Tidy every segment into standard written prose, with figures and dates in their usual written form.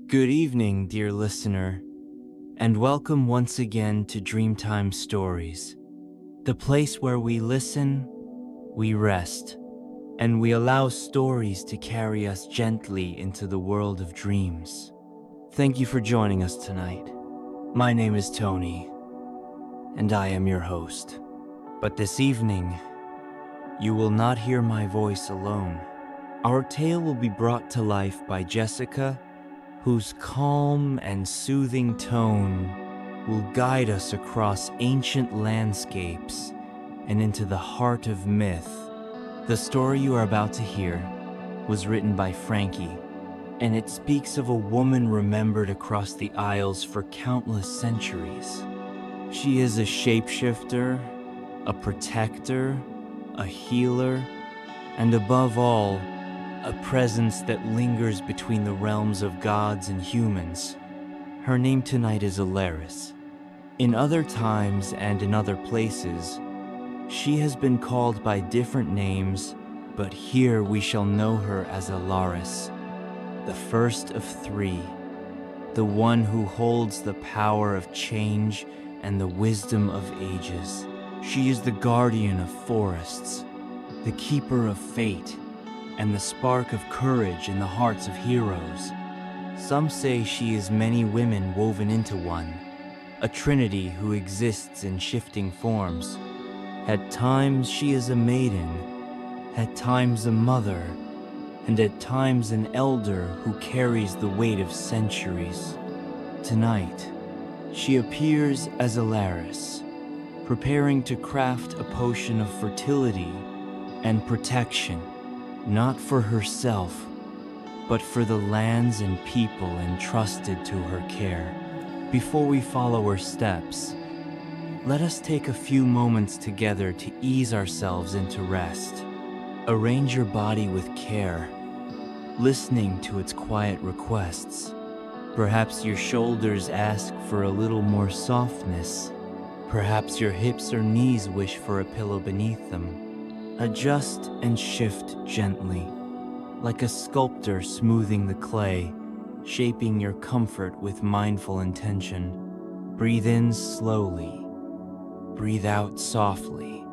Good evening, dear listener, and welcome once again to Dreamtime Stories, the place where we listen, we rest, and we allow stories to carry us gently into the world of dreams. Thank you for joining us tonight. My name is Tony, and I am your host. But this evening, you will not hear my voice alone. Our tale will be brought to life by Jessica, whose calm and soothing tone will guide us across ancient landscapes and into the heart of myth. The story you are about to hear was written by Frankie, and it speaks of a woman remembered across the Isles for countless centuries. She is a shapeshifter, a protector, a healer, and above all, a presence that lingers between the realms of gods and humans. Her name tonight is Alaris. In other times and in other places, she has been called by different names, but here we shall know her as Alaris, the first of three, the one who holds the power of change and the wisdom of ages. She is the guardian of forests, the keeper of fate, and the spark of courage in the hearts of heroes. Some say she is many women woven into one, a trinity who exists in shifting forms. At times she is a maiden, at times a mother, and at times an elder who carries the weight of centuries. Tonight, she appears as Alaris, preparing to craft a potion of fertility and protection, not for herself, but for the lands and people entrusted to her care. Before we follow her steps, let us take a few moments together to ease ourselves into rest. Arrange your body with care, listening to its quiet requests. Perhaps your shoulders ask for a little more softness. Perhaps your hips or knees wish for a pillow beneath them. Adjust and shift gently, like a sculptor smoothing the clay, shaping your comfort with mindful intention. Breathe in slowly, breathe out softly,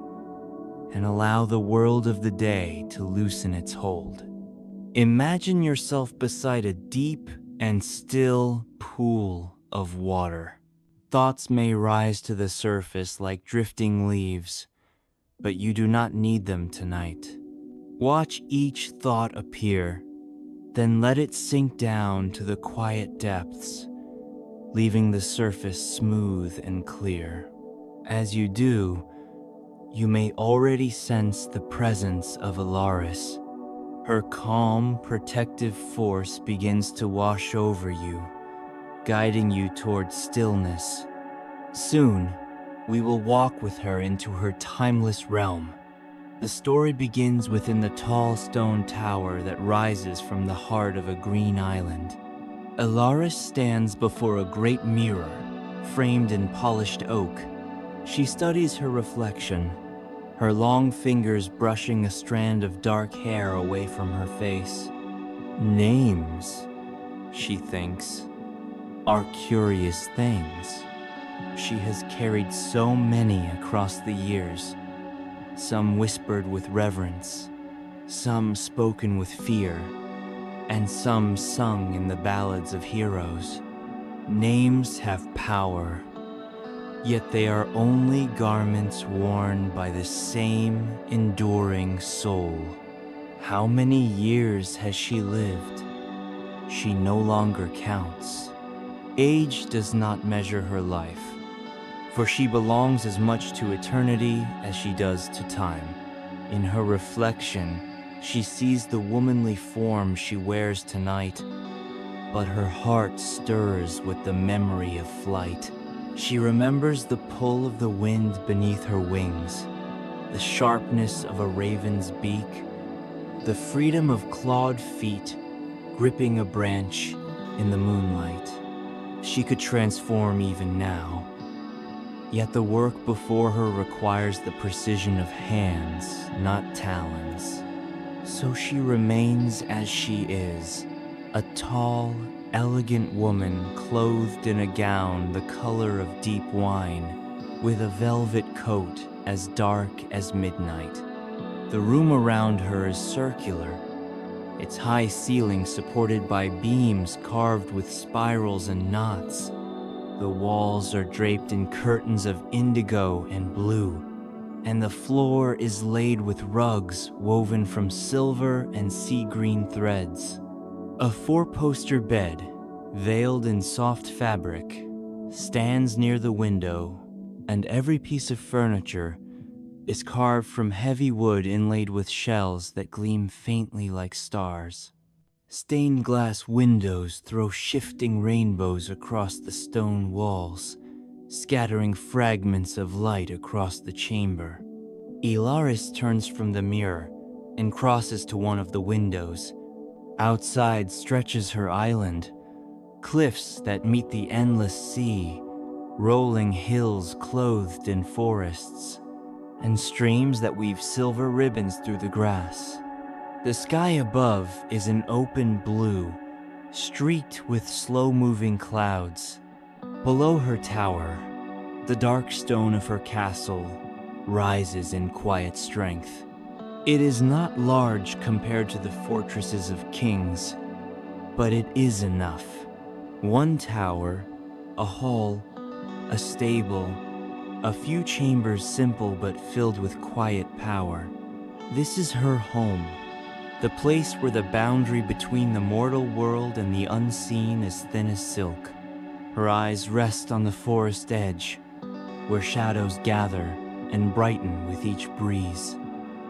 and allow the world of the day to loosen its hold. Imagine yourself beside a deep and still pool of water. Thoughts may rise to the surface like drifting leaves, but you do not need them tonight. Watch each thought appear, then let it sink down to the quiet depths, leaving the surface smooth and clear. As you do, you may already sense the presence of Alaris. Her calm, protective force begins to wash over you, guiding you towards stillness. Soon, we will walk with her into her timeless realm. The story begins within the tall stone tower that rises from the heart of a green island. Alaris stands before a great mirror, framed in polished oak. She studies her reflection, her long fingers brushing a strand of dark hair away from her face. Names, she thinks, are curious things. She has carried so many across the years, some whispered with reverence, some spoken with fear, and some sung in the ballads of heroes. Names have power, yet they are only garments worn by the same enduring soul. How many years has she lived? She no longer counts. Age does not measure her life, for she belongs as much to eternity as she does to time. In her reflection, she sees the womanly form she wears tonight, but her heart stirs with the memory of flight. She remembers the pull of the wind beneath her wings, the sharpness of a raven's beak, the freedom of clawed feet gripping a branch in the moonlight. She could transform even now, yet the work before her requires the precision of hands, not talons. So she remains as she is, a tall elegant woman clothed in a gown the color of deep wine, with a velvet coat as dark as midnight. The room around her is circular, its high ceiling supported by beams carved with spirals and knots. The walls are draped in curtains of indigo and blue, and the floor is laid with rugs woven from silver and sea green threads. A four-poster bed, veiled in soft fabric, stands near the window, and every piece of furniture is carved from heavy wood inlaid with shells that gleam faintly like stars. Stained glass windows throw shifting rainbows across the stone walls, scattering fragments of light across the chamber. Ilaris turns from the mirror and crosses to one of the windows. Outside stretches her island, cliffs that meet the endless sea, rolling hills clothed in forests, and streams that weave silver ribbons through the grass. The sky above is an open blue, streaked with slow-moving clouds. Below her tower, the dark stone of her castle rises in quiet strength. It is not large compared to the fortresses of kings, but it is enough. One tower, a hall, a stable, a few chambers simple but filled with quiet power. This is her home, the place where the boundary between the mortal world and the unseen is thin as silk. Her eyes rest on the forest edge, where shadows gather and brighten with each breeze.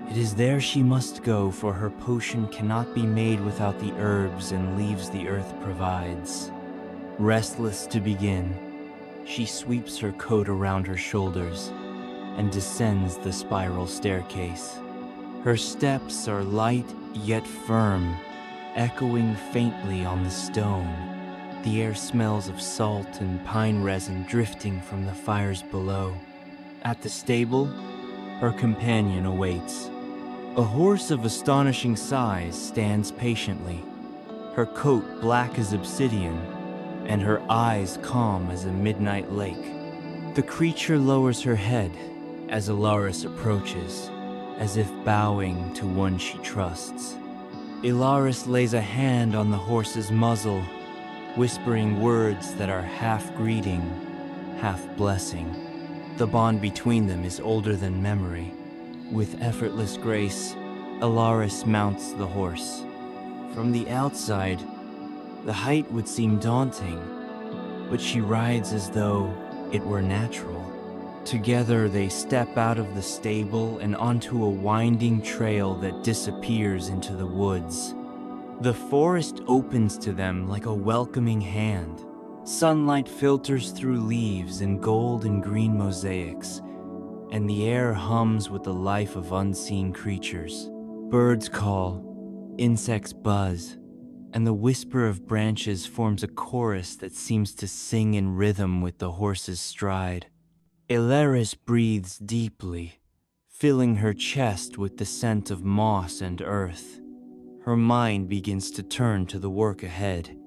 It is there she must go, for her potion cannot be made without the herbs and leaves the earth provides. Restless to begin, she sweeps her coat around her shoulders and descends the spiral staircase. Her steps are light yet firm, echoing faintly on the stone. The air smells of salt and pine resin drifting from the fires below. At the stable, her companion awaits. A horse of astonishing size stands patiently, her coat black as obsidian, and her eyes calm as a midnight lake. The creature lowers her head as Ilaris approaches, as if bowing to one she trusts. Ilaris lays a hand on the horse's muzzle, whispering words that are half greeting, half blessing. The bond between them is older than memory. With effortless grace, Ilaris mounts the horse. From the outside, the height would seem daunting, but she rides as though it were natural. Together they step out of the stable and onto a winding trail that disappears into the woods. The forest opens to them like a welcoming hand. Sunlight filters through leaves in gold and green mosaics, and the air hums with the life of unseen creatures. Birds call, insects buzz, and the whisper of branches forms a chorus that seems to sing in rhythm with the horse's stride. Ilaris breathes deeply, filling her chest with the scent of moss and earth. Her mind begins to turn to the work ahead.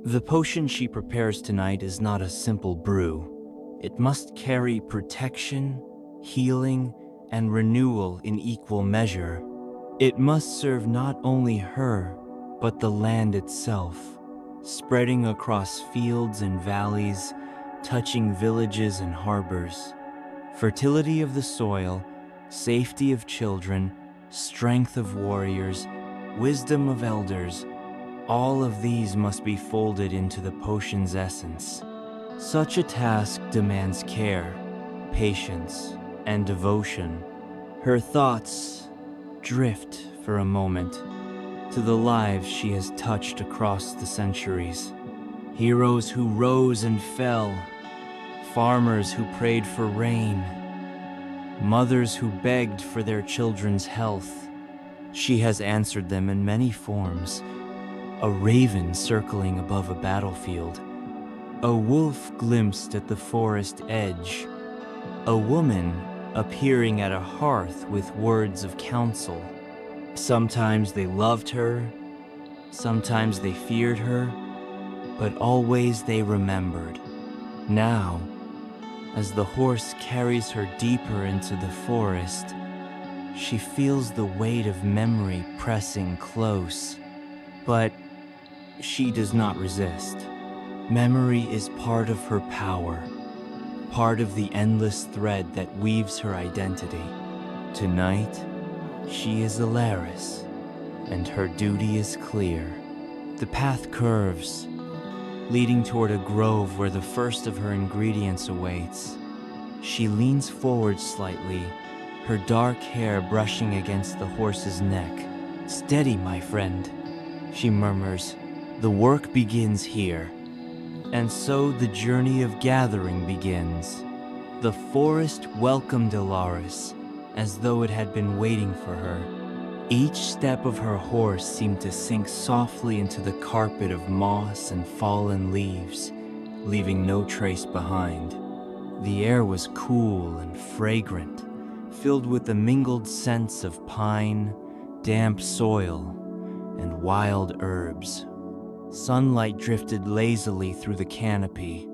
The potion she prepares tonight is not a simple brew. It must carry protection, healing, and renewal in equal measure. It must serve not only her, but the land itself, spreading across fields and valleys, touching villages and harbors. Fertility of the soil, safety of children, strength of warriors, wisdom of elders, all of these must be folded into the potion's essence. Such a task demands care, patience, and devotion. Her thoughts drift for a moment to the lives she has touched across the centuries. Heroes who rose and fell, farmers who prayed for rain, mothers who begged for their children's health. She has answered them in many forms. A raven circling above a battlefield, a wolf glimpsed at the forest edge, a woman appearing at a hearth with words of counsel. Sometimes they loved her, sometimes they feared her, but always they remembered. Now, as the horse carries her deeper into the forest, she feels the weight of memory pressing close, but she does not resist. Memory is part of her power, part of the endless thread that weaves her identity. Tonight, she is Alaris, and her duty is clear. The path curves, leading toward a grove where the first of her ingredients awaits. She leans forward slightly, her dark hair brushing against the horse's neck. "Steady, my friend," she murmurs. "The work begins here." And so the journey of gathering begins. The forest welcomed Alaris, as though it had been waiting for her. Each step of her horse seemed to sink softly into the carpet of moss and fallen leaves, leaving no trace behind. The air was cool and fragrant, filled with the mingled scents of pine, damp soil, and wild herbs. Sunlight drifted lazily through the canopy,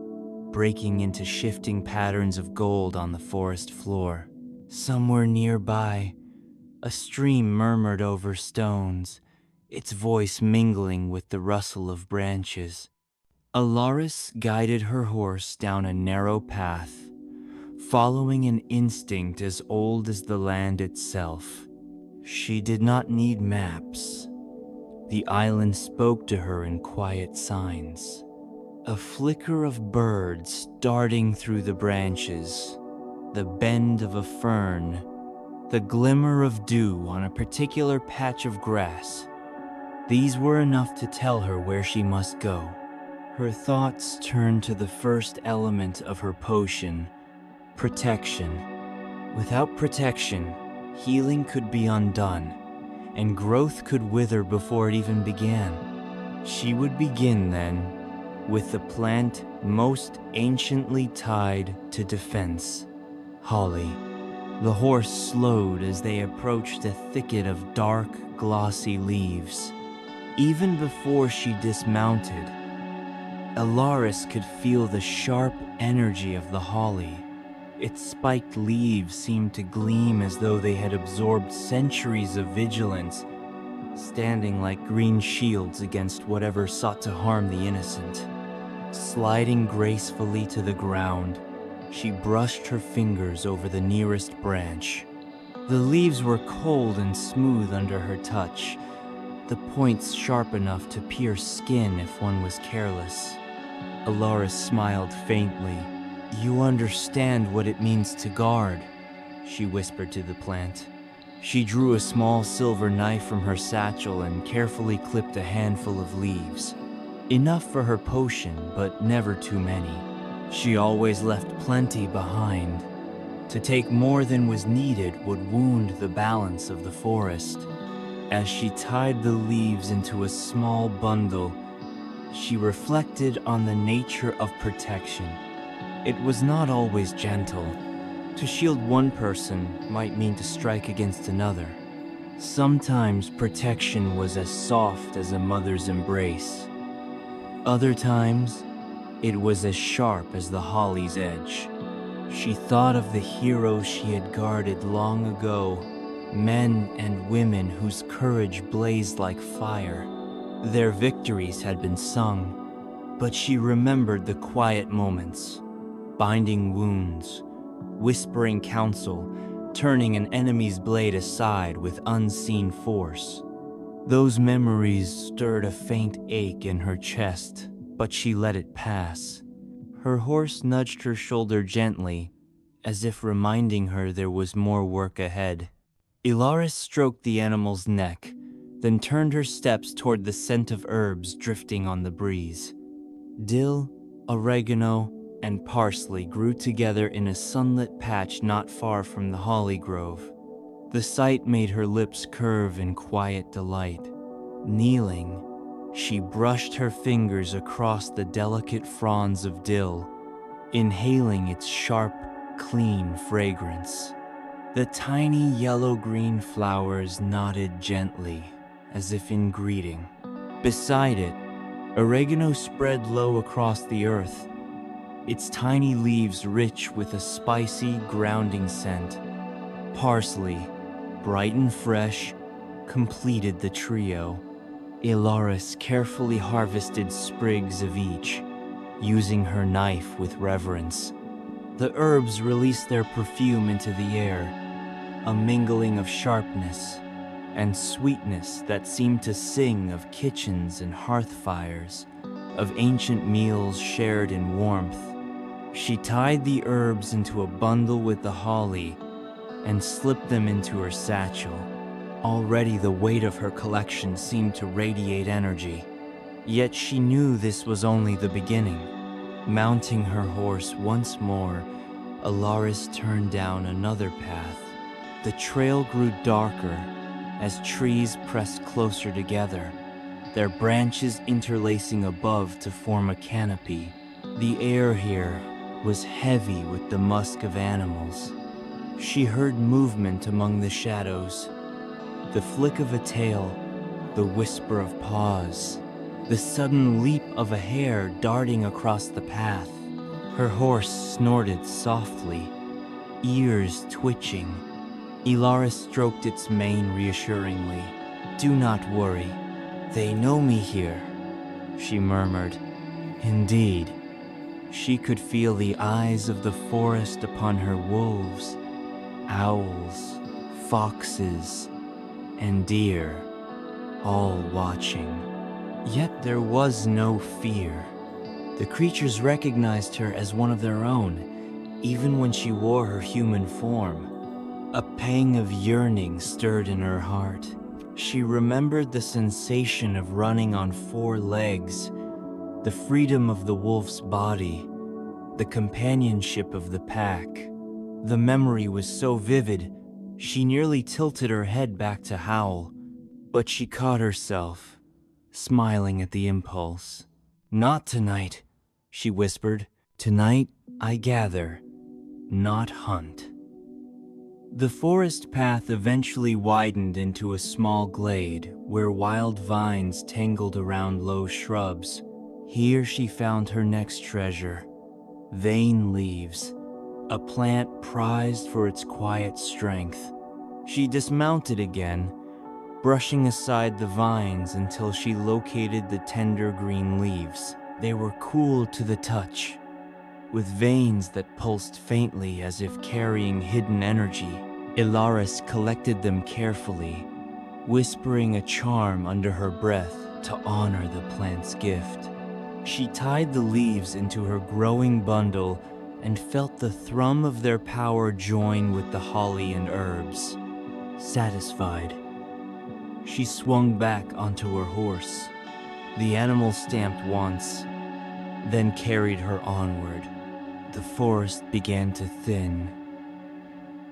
breaking into shifting patterns of gold on the forest floor. Somewhere nearby, a stream murmured over stones, its voice mingling with the rustle of branches. Alaris guided her horse down a narrow path, following an instinct as old as the land itself. She did not need maps. The island spoke to her in quiet signs. A flicker of birds darting through the branches, the bend of a fern, the glimmer of dew on a particular patch of grass. These were enough to tell her where she must go. Her thoughts turned to the first element of her potion, protection. Without protection, healing could be undone, and growth could wither before it even began. She would begin then with the plant most anciently tied to defense, holly. The horse slowed as they approached a thicket of dark, glossy leaves. Even before she dismounted, Alaris could feel the sharp energy of the holly. Its spiked leaves seemed to gleam as though they had absorbed centuries of vigilance, standing like green shields against whatever sought to harm the innocent. Sliding gracefully to the ground, she brushed her fingers over the nearest branch. The leaves were cold and smooth under her touch, the points sharp enough to pierce skin if one was careless. Alaris smiled faintly. "You understand what it means to guard," she whispered to the plant. She drew a small silver knife from her satchel and carefully clipped a handful of leaves. Enough for her potion, but never too many. She always left plenty behind. To take more than was needed would wound the balance of the forest. As she tied the leaves into a small bundle, she reflected on the nature of protection. It was not always gentle. To shield one person might mean to strike against another. Sometimes protection was as soft as a mother's embrace. Other times, it was as sharp as the holly's edge. She thought of the heroes she had guarded long ago, men and women whose courage blazed like fire. Their victories had been sung, but she remembered the quiet moments, binding wounds, whispering counsel, turning an enemy's blade aside with unseen force. Those memories stirred a faint ache in her chest, but she let it pass. Her horse nudged her shoulder gently, as if reminding her there was more work ahead. Alaris stroked the animal's neck, then turned her steps toward the scent of herbs drifting on the breeze. Dill, oregano, and parsley grew together in a sunlit patch not far from the holly grove. The sight made her lips curve in quiet delight. Kneeling, she brushed her fingers across the delicate fronds of dill, inhaling its sharp, clean fragrance. The tiny yellow-green flowers nodded gently, as if in greeting. Beside it, Oregano spread low across the earth, its tiny leaves rich with a spicy, grounding scent. Parsley, bright and fresh, completed the trio. Ilaris carefully harvested sprigs of each, using her knife with reverence. The herbs released their perfume into the air, a mingling of sharpness and sweetness that seemed to sing of kitchens and hearth fires, of ancient meals shared in warmth. She tied the herbs into a bundle with the holly and slipped them into her satchel. Already the weight of her collection seemed to radiate energy. Yet she knew this was only the beginning. Mounting her horse once more, Ilaris turned down another path. The trail grew darker as trees pressed closer together, their branches interlacing above to form a canopy. The air here was heavy with the musk of animals. She heard movement among the shadows, the flick of a tail, the whisper of paws, the sudden leap of a hare darting across the path. Her horse snorted softly, ears twitching. Ilaris stroked its mane reassuringly. "Do not worry. They know me here," she murmured. Indeed, she could feel the eyes of the forest upon her wolves, owls, foxes, and deer, all watching. Yet there was no fear. The creatures recognized her as one of their own, even when she wore her human form. A pang of yearning stirred in her heart. She remembered the sensation of running on 4 legs, the freedom of the wolf's body, the companionship of the pack. The memory was so vivid, she nearly tilted her head back to howl, but she caught herself, smiling at the impulse. "Not tonight," she whispered. "Tonight I gather, not hunt." The forest path eventually widened into a small glade where wild vines tangled around low shrubs. Here she found her next treasure, vein leaves, a plant prized for its quiet strength. She dismounted again, brushing aside the vines until she located the tender green leaves. They were cool to the touch, with veins that pulsed faintly as if carrying hidden energy. Ilaris collected them carefully, whispering a charm under her breath to honor the plant's gift. She tied the leaves into her growing bundle and felt the thrum of their power join with the holly and herbs. Satisfied, she swung back onto her horse. The animal stamped once, then carried her onward. The forest began to thin,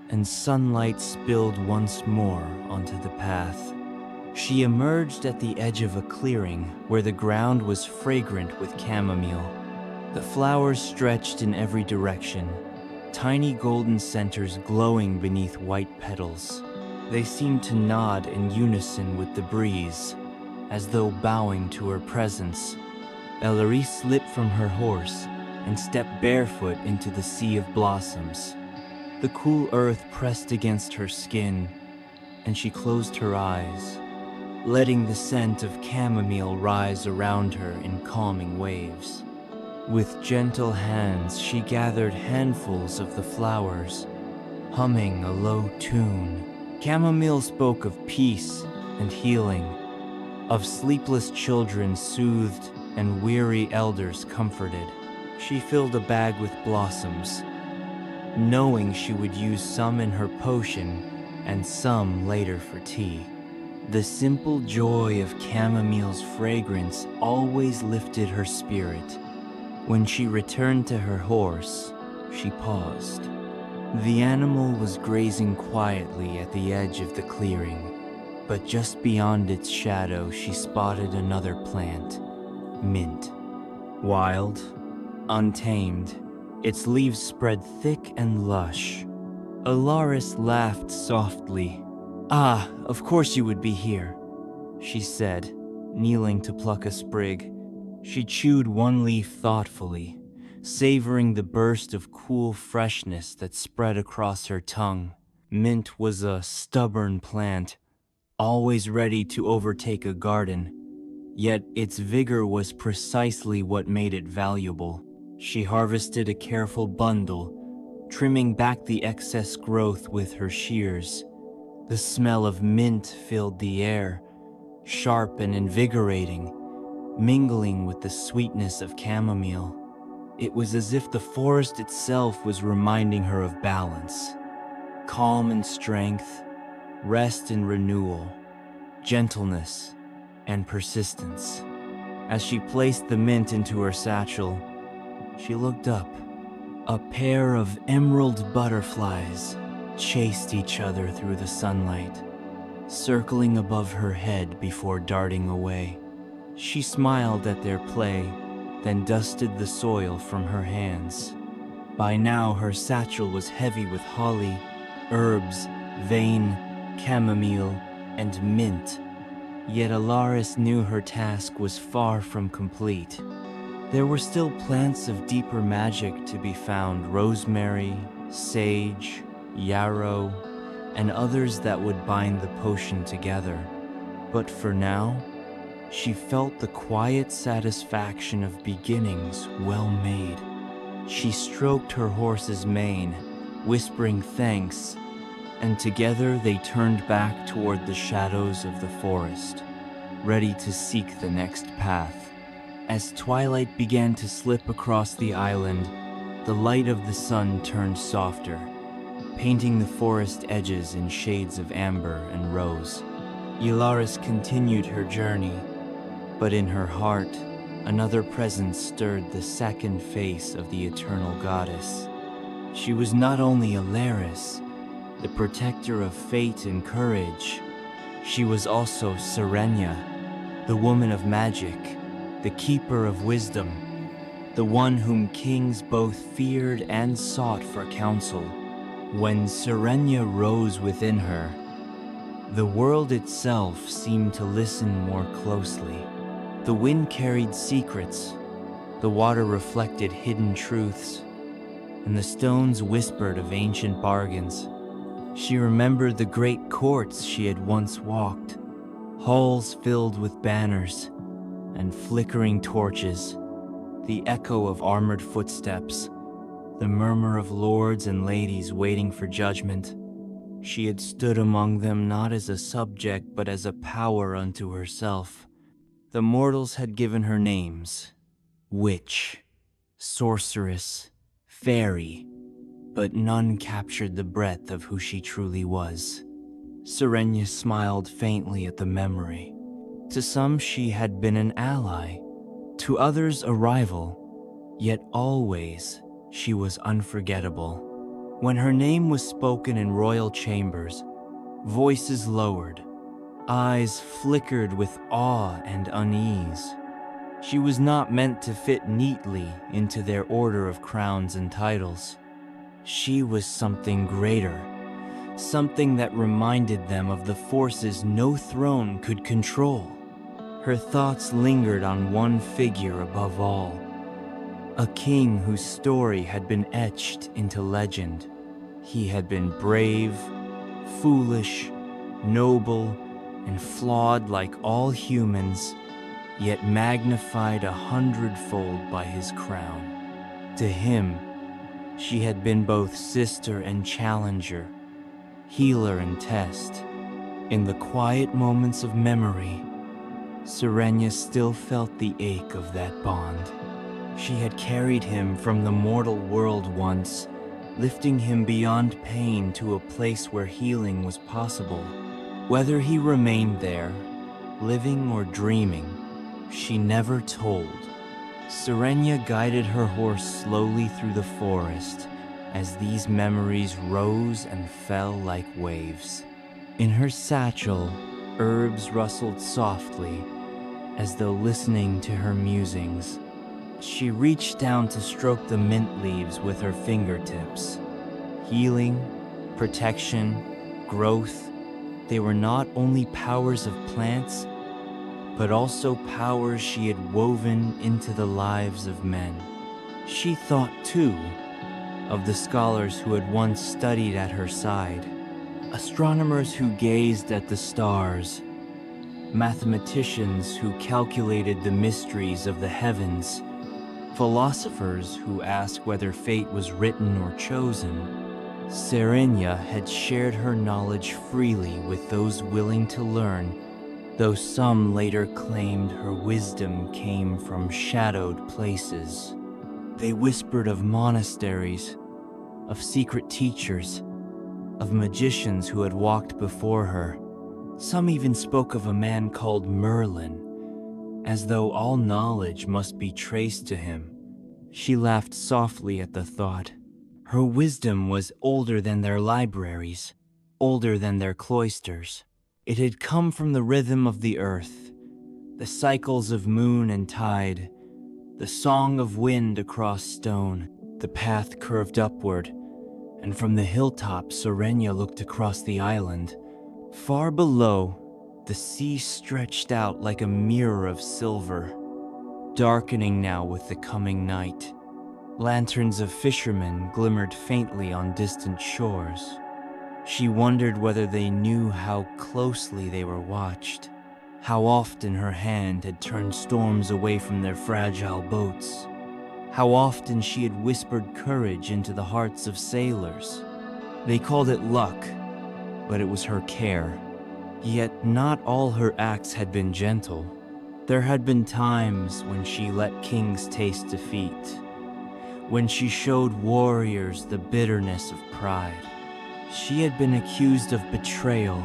and sunlight spilled once more onto the path. She emerged at the edge of a clearing where the ground was fragrant with chamomile. The flowers stretched in every direction, tiny golden centers glowing beneath white petals. They seemed to nod in unison with the breeze, as though bowing to her presence. Ellery slipped from her horse and stepped barefoot into the sea of blossoms. The cool earth pressed against her skin, and she closed her eyes, letting the scent of chamomile rise around her in calming waves. With gentle hands, she gathered handfuls of the flowers, humming a low tune. Chamomile spoke of peace and healing, of sleepless children soothed and weary elders comforted. She filled a bag with blossoms, knowing she would use some in her potion and some later for tea. The simple joy of chamomile's fragrance always lifted her spirit. When she returned to her horse, she paused. The animal was grazing quietly at the edge of the clearing, but just beyond its shadow she spotted another plant, mint. Wild, untamed, its leaves spread thick and lush. Ilaris laughed softly. "Ah, of course you would be here," she said, kneeling to pluck a sprig. She chewed one leaf thoughtfully, savoring the burst of cool freshness that spread across her tongue. Mint was a stubborn plant, always ready to overtake a garden, yet its vigor was precisely what made it valuable. She harvested a careful bundle, trimming back the excess growth with her shears. The smell of mint filled the air, sharp and invigorating, mingling with the sweetness of chamomile. It was as if the forest itself was reminding her of balance, calm and strength, rest and renewal, gentleness and persistence. As she placed the mint into her satchel, she looked up. A pair of emerald butterflies chased each other through the sunlight, circling above her head before darting away. She smiled at their play, then dusted the soil from her hands. By now, her satchel was heavy with holly, herbs, vane, chamomile, and mint. Yet Alaris knew her task was far from complete. There were still plants of deeper magic to be found: rosemary, sage, yarrow, and others that would bind the potion together. But for now, she felt the quiet satisfaction of beginnings well made. She stroked her horse's mane, whispering thanks, and together they turned back toward the shadows of the forest, ready to seek the next path. As twilight began to slip across the island, the light of the sun turned softer, painting the forest edges in shades of amber and rose. Alaris continued her journey, but in her heart, another presence stirred the second face of the eternal goddess. She was not only Alaris, the protector of fate and courage. She was also Serenia, the woman of magic, the keeper of wisdom, the one whom kings both feared and sought for counsel. When Serenia rose within her, the world itself seemed to listen more closely. The wind carried secrets, the water reflected hidden truths, and the stones whispered of ancient bargains. She remembered the great courts she had once walked, halls filled with banners and flickering torches, the echo of armored footsteps, the murmur of lords and ladies waiting for judgment. She had stood among them not as a subject but as a power unto herself. The mortals had given her names: witch, sorceress, fairy, but none captured the breadth of who she truly was. Serenia smiled faintly at the memory. To some she had been an ally, to others a rival, yet always she was unforgettable. When her name was spoken in royal chambers, voices lowered, eyes flickered with awe and unease. She was not meant to fit neatly into their order of crowns and titles. She was something greater, something that reminded them of the forces no throne could control. Her thoughts lingered on one figure above all, a king whose story had been etched into legend. He had been brave, foolish, noble, and flawed like all humans, yet magnified 100-fold by his crown. To him, she had been both sister and challenger, healer and test. In the quiet moments of memory, Serenia still felt the ache of that bond. She had carried him from the mortal world once, lifting him beyond pain to a place where healing was possible. Whether he remained there, living or dreaming, she never told. Serenia guided her horse slowly through the forest as these memories rose and fell like waves. In her satchel, herbs rustled softly, as though listening to her musings. She reached down to stroke the mint leaves with her fingertips. Healing, protection, growth, they were not only powers of plants, but also powers she had woven into the lives of men. She thought, too, of the scholars who had once studied at her side, astronomers who gazed at the stars, mathematicians who calculated the mysteries of the heavens, philosophers who asked whether fate was written or chosen. Serenia had shared her knowledge freely with those willing to learn, though some later claimed her wisdom came from shadowed places. They whispered of monasteries, of secret teachers, of magicians who had walked before her. Some even spoke of a man called Merlin, as though all knowledge must be traced to him. She laughed softly at the thought. Her wisdom was older than their libraries, older than their cloisters. It had come from the rhythm of the earth, the cycles of moon and tide, the song of wind across stone. The path curved upward, and from the hilltop Serenia looked across the island. Far below, the sea stretched out like a mirror of silver, darkening now with the coming night. Lanterns of fishermen glimmered faintly on distant shores. She wondered whether they knew how closely they were watched, how often her hand had turned storms away from their fragile boats, how often she had whispered courage into the hearts of sailors. They called it luck, but it was her care. Yet not all her acts had been gentle. There had been times when she let kings taste defeat, when she showed warriors the bitterness of pride. She had been accused of betrayal,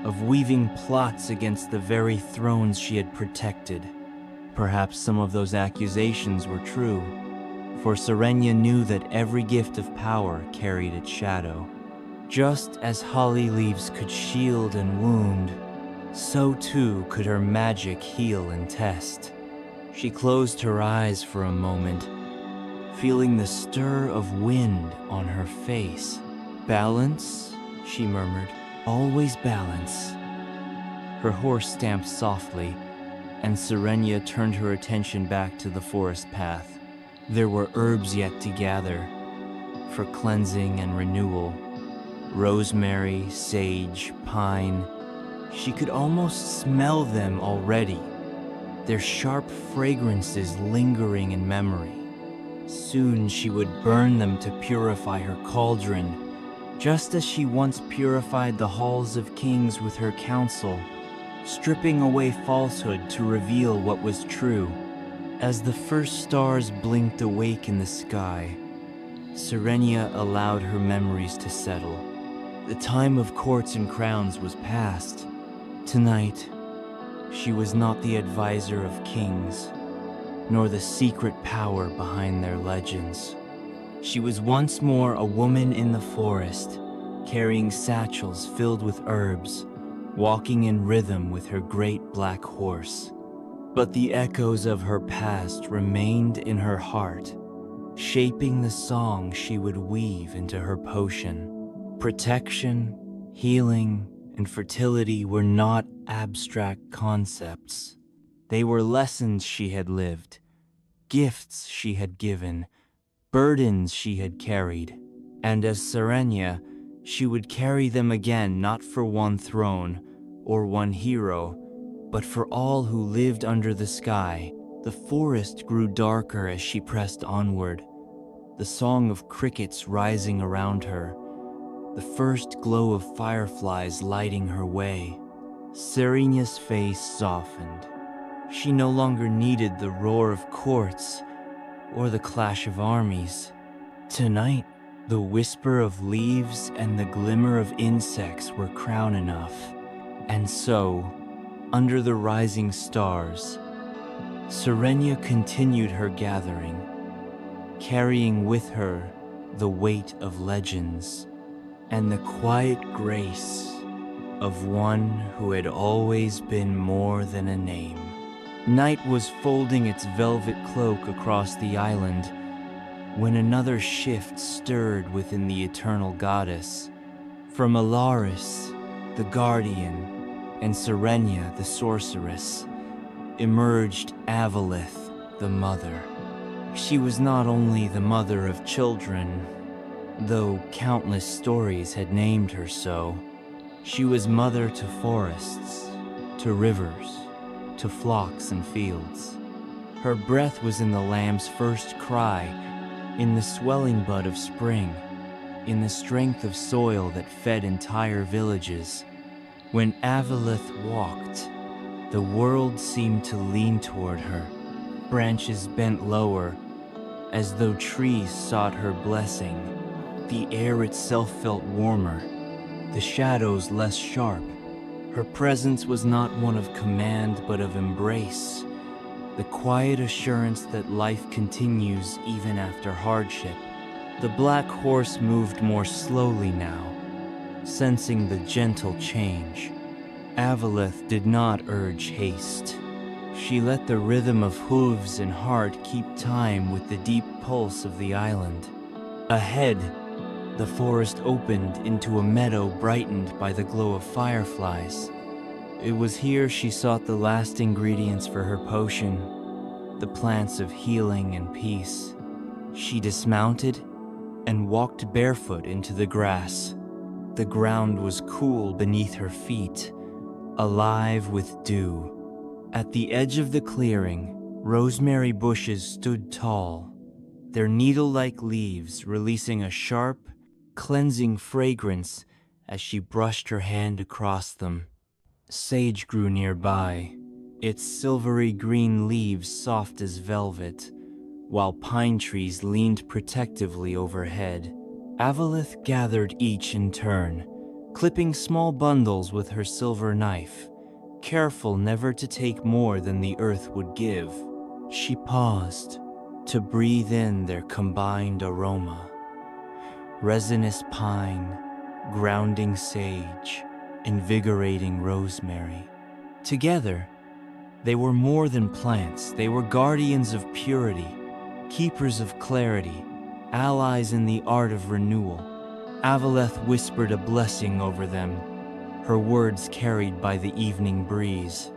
of weaving plots against the very thrones she had protected. Perhaps some of those accusations were true, for Serenia knew that every gift of power carried its shadow. Just as holly leaves could shield and wound, so too could her magic heal and test. She closed her eyes for a moment, feeling the stir of wind on her face. "Balance," she murmured, "always balance." Her horse stamped softly, and Serenia turned her attention back to the forest path. There were herbs yet to gather, for cleansing and renewal. Rosemary, sage, pine. She could almost smell them already, their sharp fragrances lingering in memory. Soon she would burn them to purify her cauldron, just as she once purified the halls of kings with her counsel, stripping away falsehood to reveal what was true. As the first stars blinked awake in the sky, Serenia allowed her memories to settle. The time of courts and crowns was past. Tonight, she was not the advisor of kings, nor the secret power behind their legends. She was once more a woman in the forest, carrying satchels filled with herbs, walking in rhythm with her great black horse. But the echoes of her past remained in her heart, shaping the song she would weave into her potion. Protection, healing, and fertility were not abstract concepts. They were lessons she had lived, gifts she had given, burdens she had carried. And as Serenia, she would carry them again, not for one throne or one hero, but for all who lived under the sky. The forest grew darker as she pressed onward, the song of crickets rising around her, the first glow of fireflies lighting her way. Serenia's face softened. She no longer needed the roar of courts or the clash of armies. Tonight, the whisper of leaves and the glimmer of insects were crown enough. And so, under the rising stars, Serenia continued her gathering, carrying with her the weight of legends and the quiet grace of one who had always been more than a name. Night was folding its velvet cloak across the island when another shift stirred within the eternal goddess. From Alaris, the guardian, and Serenia, the sorceress, emerged Avalith, the mother. She was not only the mother of children, though countless stories had named her so. She was mother to forests, to rivers, to flocks and fields. Her breath was in the lamb's first cry, in the swelling bud of spring, in the strength of soil that fed entire villages. When Avalith walked, the world seemed to lean toward her. Branches bent lower, as though trees sought her blessing. The air itself felt warmer, the shadows less sharp. Her presence was not one of command, but of embrace, the quiet assurance that life continues even after hardship. The black horse moved more slowly now, sensing the gentle change. Avalith did not urge haste. She let the rhythm of hooves and heart keep time with the deep pulse of the island. Ahead, the forest opened into a meadow brightened by the glow of fireflies. It was here she sought the last ingredients for her potion, the plants of healing and peace. She dismounted and walked barefoot into the grass. The ground was cool beneath her feet, alive with dew. At the edge of the clearing, rosemary bushes stood tall, their needle-like leaves releasing a sharp, cleansing fragrance as she brushed her hand across them. Sage grew nearby, its silvery green leaves soft as velvet, while pine trees leaned protectively overhead. Avalith gathered each in turn, clipping small bundles with her silver knife, careful never to take more than the earth would give. She paused to breathe in their combined aroma. Resinous pine, grounding sage, invigorating rosemary. Together, they were more than plants. They were guardians of purity, keepers of clarity, allies in the art of renewal. Avalith whispered a blessing over them, her words carried by the evening breeze.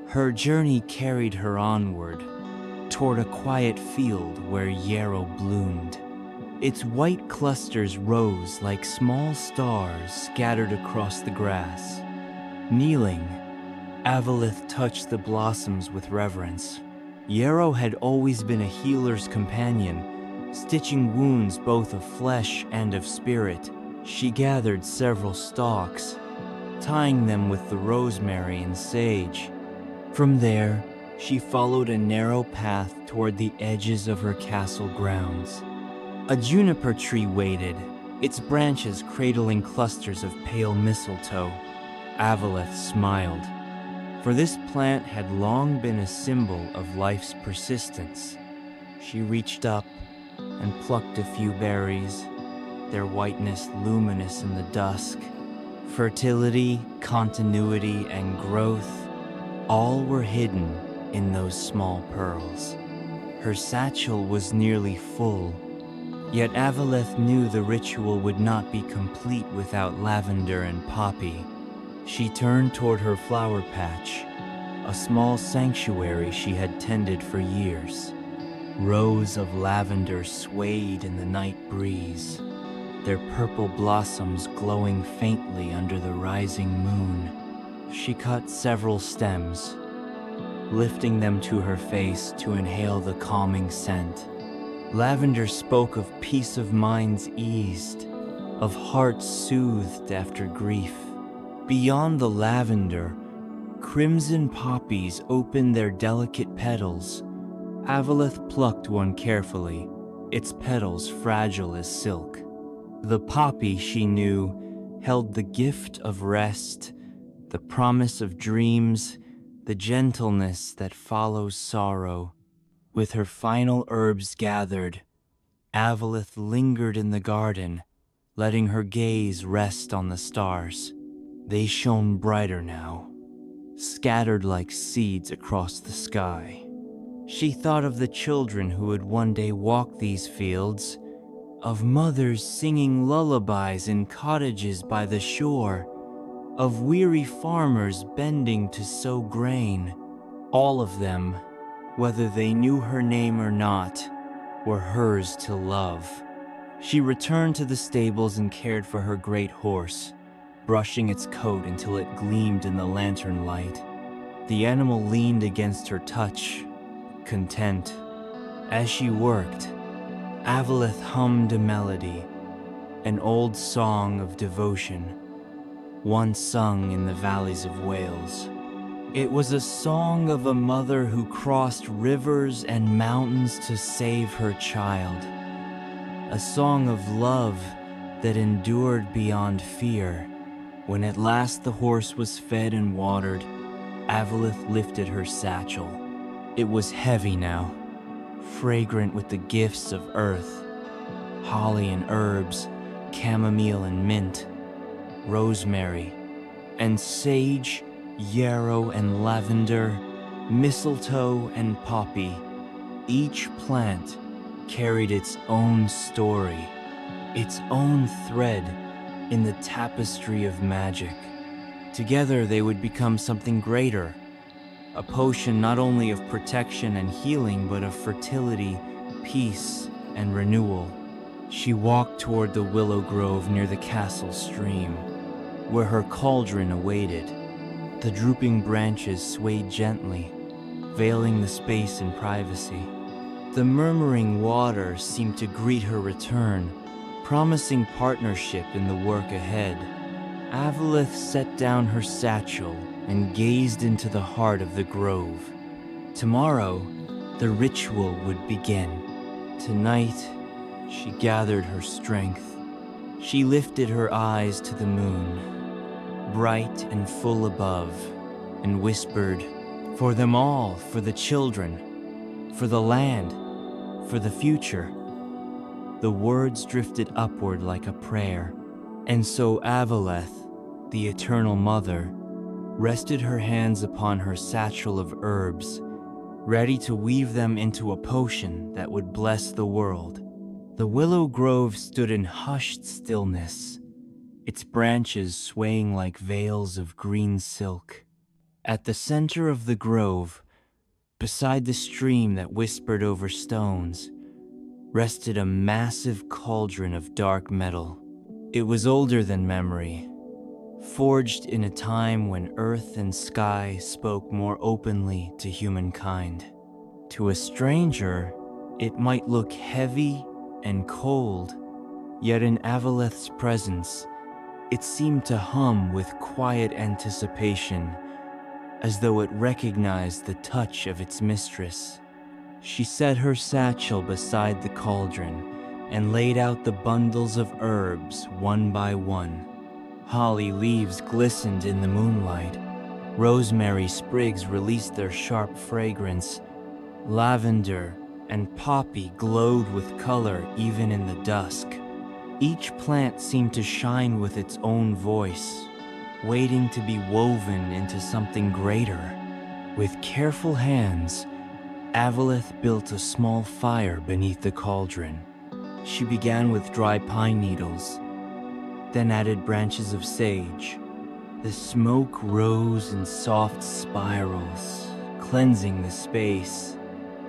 Her journey carried her onward, toward a quiet field where yarrow bloomed. Its white clusters rose like small stars scattered across the grass. Kneeling, Avalith touched the blossoms with reverence. Yarrow had always been a healer's companion, stitching wounds both of flesh and of spirit. She gathered several stalks, tying them with the rosemary and sage. From there, she followed a narrow path toward the edges of her castle grounds. A juniper tree waited, its branches cradling clusters of pale mistletoe. Avalith smiled, for this plant had long been a symbol of life's persistence. She reached up and plucked a few berries, their whiteness luminous in the dusk. Fertility, continuity, and growth, all were hidden in those small pearls. Her satchel was nearly full, yet Avalith knew the ritual would not be complete without lavender and poppy. She turned toward her flower patch, a small sanctuary she had tended for years. Rows of lavender swayed in the night breeze, their purple blossoms glowing faintly under the rising moon. She cut several stems, lifting them to her face to inhale the calming scent. Lavender spoke of peace of minds eased, of hearts soothed after grief. Beyond the lavender, crimson poppies opened their delicate petals. Avalith plucked one carefully, its petals fragile as silk. The poppy, she knew, held the gift of rest, the promise of dreams, the gentleness that follows sorrow. With her final herbs gathered, Avalith lingered in the garden, letting her gaze rest on the stars. They shone brighter now, scattered like seeds across the sky. She thought of the children who would one day walk these fields, of mothers singing lullabies in cottages by the shore, of weary farmers bending to sow grain. All of them, whether they knew her name or not, were hers to love. She returned to the stables and cared for her great horse, brushing its coat until it gleamed in the lantern light. The animal leaned against her touch, content. As she worked, Avaleth hummed a melody, an old song of devotion, once sung in the valleys of Wales. It was a song of a mother who crossed rivers and mountains to save her child. A song of love that endured beyond fear. When at last the horse was fed and watered, Avaleth lifted her satchel. It was heavy now, fragrant with the gifts of earth, holly and herbs, chamomile and mint, rosemary and sage, yarrow and lavender, mistletoe and poppy. Each plant carried its own story, its own thread in the tapestry of magic. Together they would become something greater, a potion not only of protection and healing, but of fertility, peace, and renewal. She walked toward the willow grove near the castle stream, where her cauldron awaited. The drooping branches swayed gently, veiling the space in privacy. The murmuring water seemed to greet her return, promising partnership in the work ahead. Avaleth set down her satchel and gazed into the heart of the grove. Tomorrow, the ritual would begin. Tonight, she gathered her strength. She lifted her eyes to the moon, bright and full above, and whispered, "For them all, for the children, for the land, for the future." The words drifted upward like a prayer, and so Avaleth, the Eternal Mother, rested her hands upon her satchel of herbs, ready to weave them into a potion that would bless the world. The willow grove stood in hushed stillness, its branches swaying like veils of green silk. At the center of the grove, beside the stream that whispered over stones, rested a massive cauldron of dark metal. It was older than memory, forged in a time when earth and sky spoke more openly to humankind. To a stranger, it might look heavy and cold, yet in Avaleth's presence, it seemed to hum with quiet anticipation, as though it recognized the touch of its mistress. She set her satchel beside the cauldron and laid out the bundles of herbs one by one. Holly leaves glistened in the moonlight. Rosemary sprigs released their sharp fragrance. Lavender and poppy glowed with color even in the dusk. Each plant seemed to shine with its own voice, waiting to be woven into something greater. With careful hands, Avaleth built a small fire beneath the cauldron. She began with dry pine needles, then added branches of sage. The smoke rose in soft spirals, cleansing the space.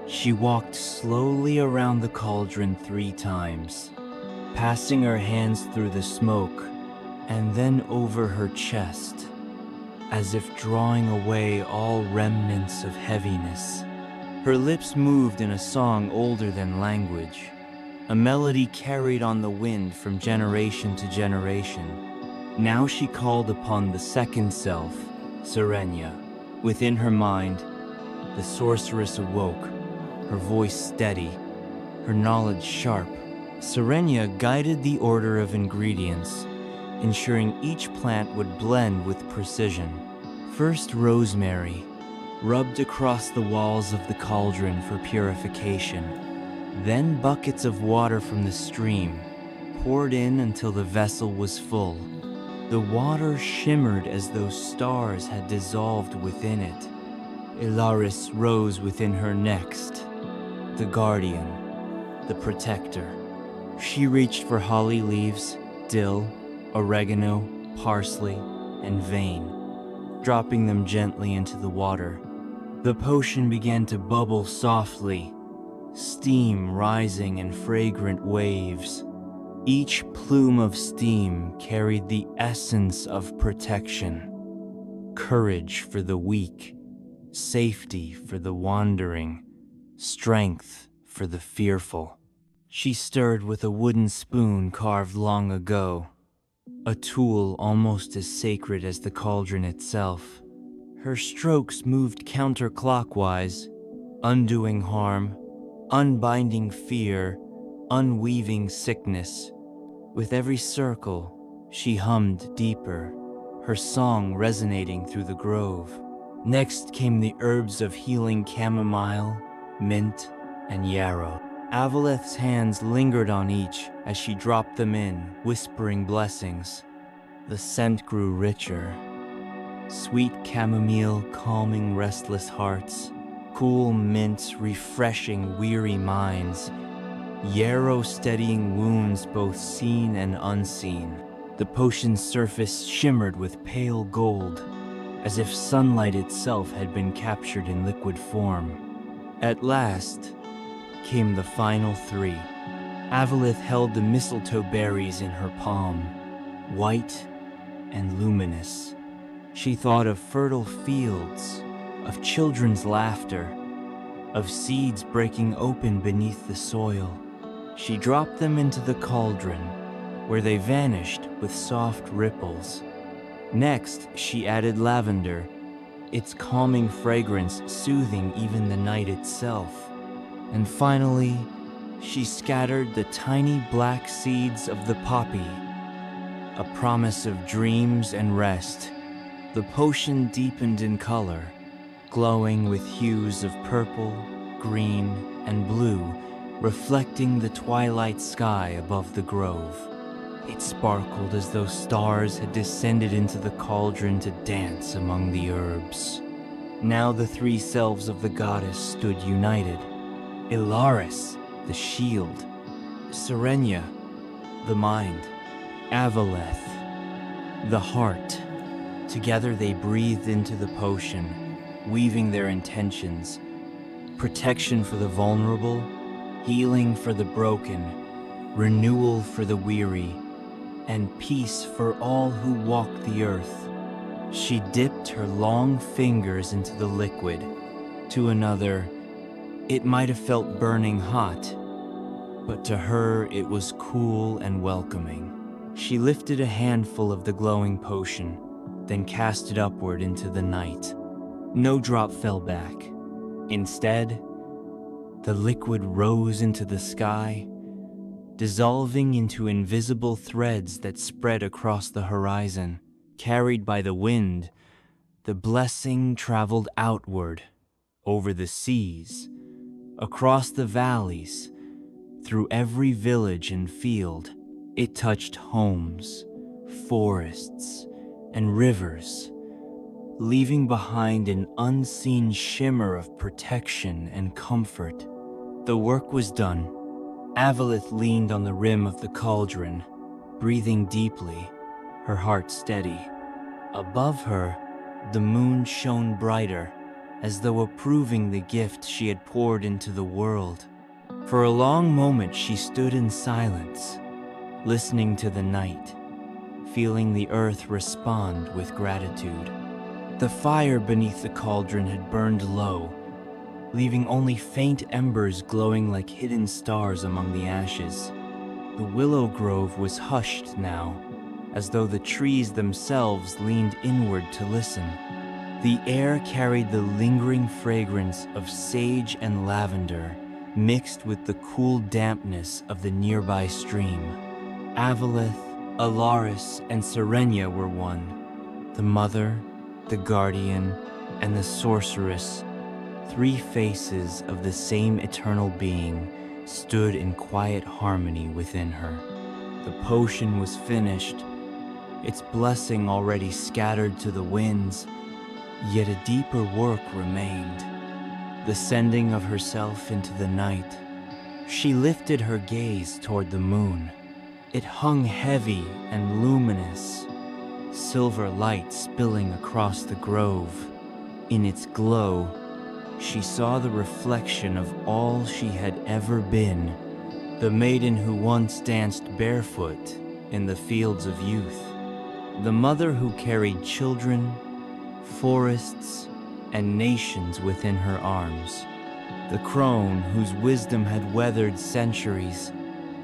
She walked slowly around the cauldron 3 times, passing her hands through the smoke and then over her chest, as if drawing away all remnants of heaviness. Her lips moved in a song older than language, a melody carried on the wind from generation to generation. Now she called upon the second self, Serenia. Within her mind, the sorceress awoke, her voice steady, her knowledge sharp. Serenia guided the order of ingredients, ensuring each plant would blend with precision. First rosemary, rubbed across the walls of the cauldron for purification. Then buckets of water from the stream, poured in until the vessel was full. The water shimmered as though stars had dissolved within it. Ilaris rose within her next, the guardian, the protector. She reached for holly leaves, dill, oregano, parsley, and vane, dropping them gently into the water. The potion began to bubble softly, steam rising in fragrant waves. Each plume of steam carried the essence of protection, courage for the weak, safety for the wandering, strength for the fearful. She stirred with a wooden spoon carved long ago, a tool almost as sacred as the cauldron itself. Her strokes moved counterclockwise, undoing harm, unbinding fear, unweaving sickness. With every circle, she hummed deeper, her song resonating through the grove. Next came the herbs of healing chamomile, mint, and yarrow. Avaleth's hands lingered on each as she dropped them in, whispering blessings. The scent grew richer. Sweet chamomile calming restless hearts, cool mint refreshing weary minds, yarrow steadying wounds both seen and unseen. The potion's surface shimmered with pale gold, as if sunlight itself had been captured in liquid form. At last came the final three. Avaleth held the mistletoe berries in her palm, white and luminous. She thought of fertile fields, of children's laughter, of seeds breaking open beneath the soil. She dropped them into the cauldron, where they vanished with soft ripples. Next, she added lavender, its calming fragrance soothing even the night itself. And finally, she scattered the tiny black seeds of the poppy, a promise of dreams and rest. The potion deepened in color, glowing with hues of purple, green, and blue, reflecting the twilight sky above the grove. It sparkled as though stars had descended into the cauldron to dance among the herbs. Now the three selves of the goddess stood united. Ilaris, the shield; Serenia, the mind; Avaleth, the heart. Together they breathed into the potion, weaving their intentions: protection for the vulnerable, healing for the broken, renewal for the weary, and peace for all who walk the earth. She dipped her long fingers into the liquid. To another, it might have felt burning hot, but to her it was cool and welcoming. She lifted a handful of the glowing potion, then cast it upward into the night. No drop fell back. Instead, the liquid rose into the sky, dissolving into invisible threads that spread across the horizon. Carried by the wind, the blessing traveled outward, over the seas, across the valleys, through every village and field. It touched homes, forests, and rivers, leaving behind an unseen shimmer of protection and comfort. The work was done. Avaleth leaned on the rim of the cauldron, breathing deeply, her heart steady. Above her, the moon shone brighter, as though approving the gift she had poured into the world. For a long moment she stood in silence, listening to the night, feeling the earth respond with gratitude. The fire beneath the cauldron had burned low, leaving only faint embers glowing like hidden stars among the ashes. The willow grove was hushed now, as though the trees themselves leaned inward to listen. The air carried the lingering fragrance of sage and lavender, mixed with the cool dampness of the nearby stream. Avaleth, Ilaris, and Serenia were one. The mother, the guardian, and the sorceress, three faces of the same eternal being, stood in quiet harmony within her. The potion was finished, its blessing already scattered to the winds, yet a deeper work remained, the sending of herself into the night. She lifted her gaze toward the moon. It hung heavy and luminous, silver light spilling across the grove. In its glow, she saw the reflection of all she had ever been, the maiden who once danced barefoot in the fields of youth, the mother who carried children, forests, and nations within her arms, the crone whose wisdom had weathered centuries,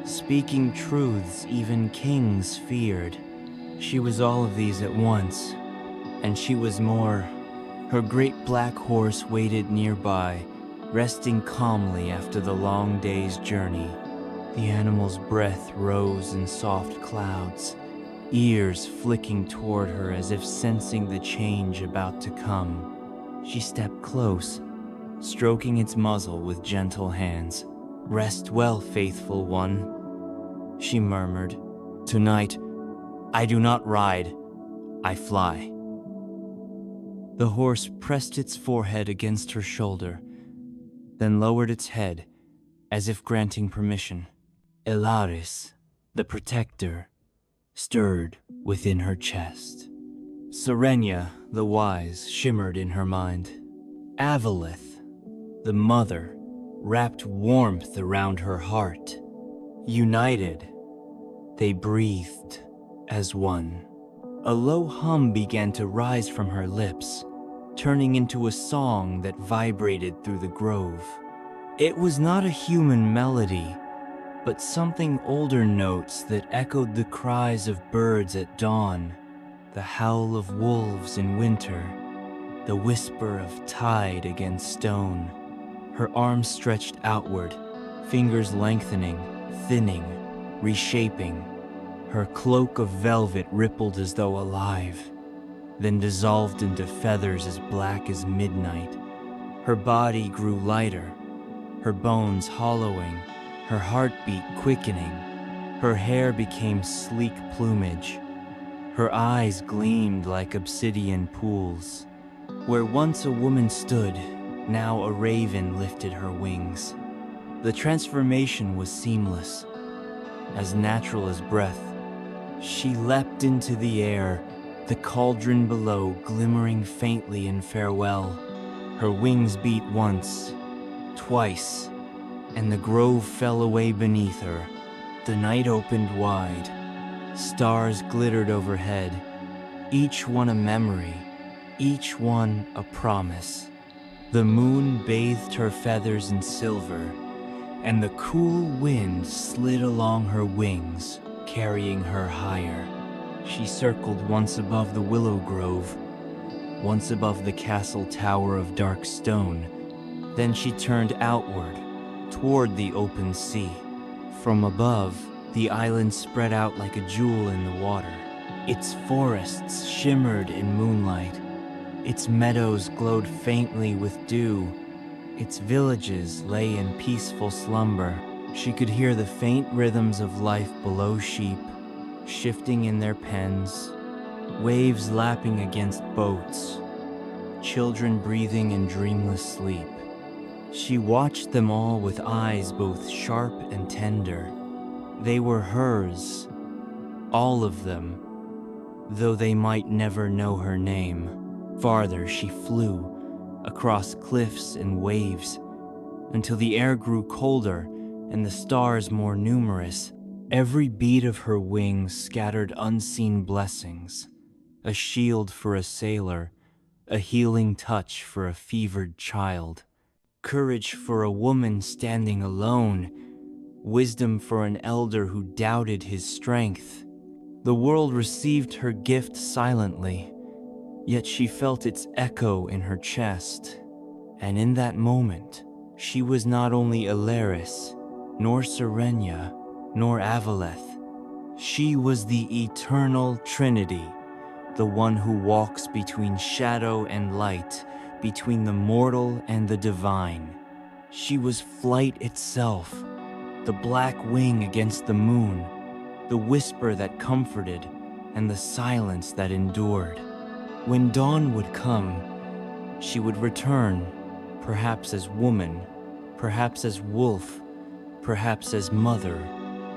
speaking truths even kings feared. She was all of these at once, and she was more. Her great black horse waited nearby, resting calmly after the long day's journey. The animal's breath rose in soft clouds, ears flicking toward her as if sensing the change about to come. She stepped close, stroking its muzzle with gentle hands. "Rest well, faithful one," she murmured. "Tonight, I do not ride, I fly." The horse pressed its forehead against her shoulder, then lowered its head, as if granting permission. Elaris, the protector, stirred within her chest. Serenia, the wise, shimmered in her mind. Avalith, the mother, wrapped warmth around her heart. United, they breathed as one. A low hum began to rise from her lips, turning into a song that vibrated through the grove. It was not a human melody, but something older notes that echoed the cries of birds at dawn, the howl of wolves in winter, the whisper of tide against stone. Her arms stretched outward, fingers lengthening, thinning, reshaping. Her cloak of velvet rippled as though alive, then dissolved into feathers as black as midnight. Her body grew lighter, her bones hollowing, her heartbeat quickening. Her hair became sleek plumage. Her eyes gleamed like obsidian pools. Where once a woman stood, now a raven lifted her wings. The transformation was seamless, as natural as breath. She leapt into the air, the cauldron below glimmering faintly in farewell. Her wings beat once, twice, and the grove fell away beneath her. The night opened wide. Stars glittered overhead, each one a memory, each one a promise. The moon bathed her feathers in silver, and the cool wind slid along her wings, carrying her higher. She circled once above the willow grove, once above the castle tower of dark stone. Then she turned outward, toward the open sea. From above, the island spread out like a jewel in the water. Its forests shimmered in moonlight. Its meadows glowed faintly with dew. Its villages lay in peaceful slumber. She could hear the faint rhythms of life below, sheep shifting in their pens, waves lapping against boats, children breathing in dreamless sleep. She watched them all with eyes both sharp and tender. They were hers, all of them, though they might never know her name. Farther she flew, across cliffs and waves, until the air grew colder and the stars more numerous. Every beat of her wings scattered unseen blessings, a shield for a sailor, a healing touch for a fevered child, courage for a woman standing alone, wisdom for an elder who doubted his strength. The world received her gift silently, yet she felt its echo in her chest. And in that moment, she was not only Elaris, nor Serenia, nor Avaleth. She was the eternal Trinity, the one who walks between shadow and light, between the mortal and the divine. She was flight itself, the black wing against the moon, the whisper that comforted, and the silence that endured. When dawn would come, she would return, perhaps as woman, perhaps as wolf, perhaps as mother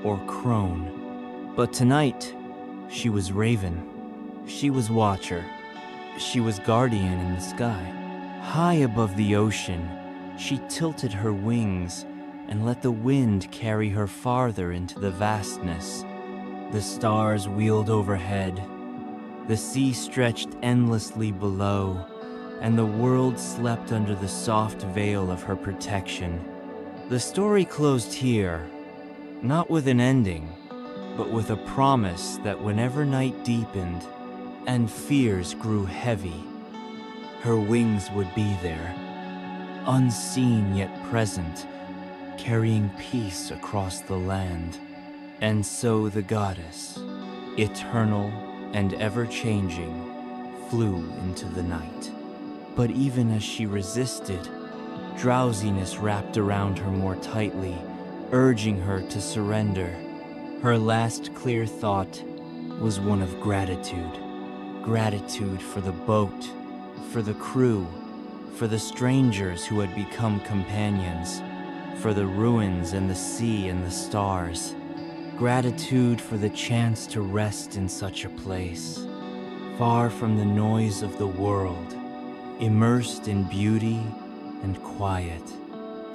or crone. But tonight, she was raven. She was watcher. She was guardian in the sky. High above the ocean, she tilted her wings and let the wind carry her farther into the vastness. The stars wheeled overhead, the sea stretched endlessly below, and the world slept under the soft veil of her protection. The story closed here, not with an ending, but with a promise that whenever night deepened and fears grew heavy, her wings would be there, unseen yet present, carrying peace across the land. And so the goddess, eternal and ever-changing, flew into the night. But even as she resisted, drowsiness wrapped around her more tightly, urging her to surrender. Her last clear thought was one of gratitude. Gratitude for the boat, for the crew, for the strangers who had become companions, for the ruins and the sea and the stars. Gratitude for the chance to rest in such a place, far from the noise of the world, immersed in beauty and quiet.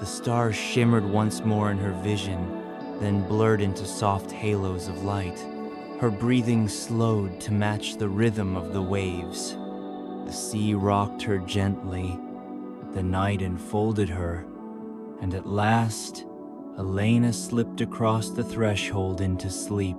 The stars shimmered once more in her vision, then blurred into soft halos of light. Her breathing slowed to match the rhythm of the waves. The sea rocked her gently, the night enfolded her, and at last, Elena slipped across the threshold into sleep.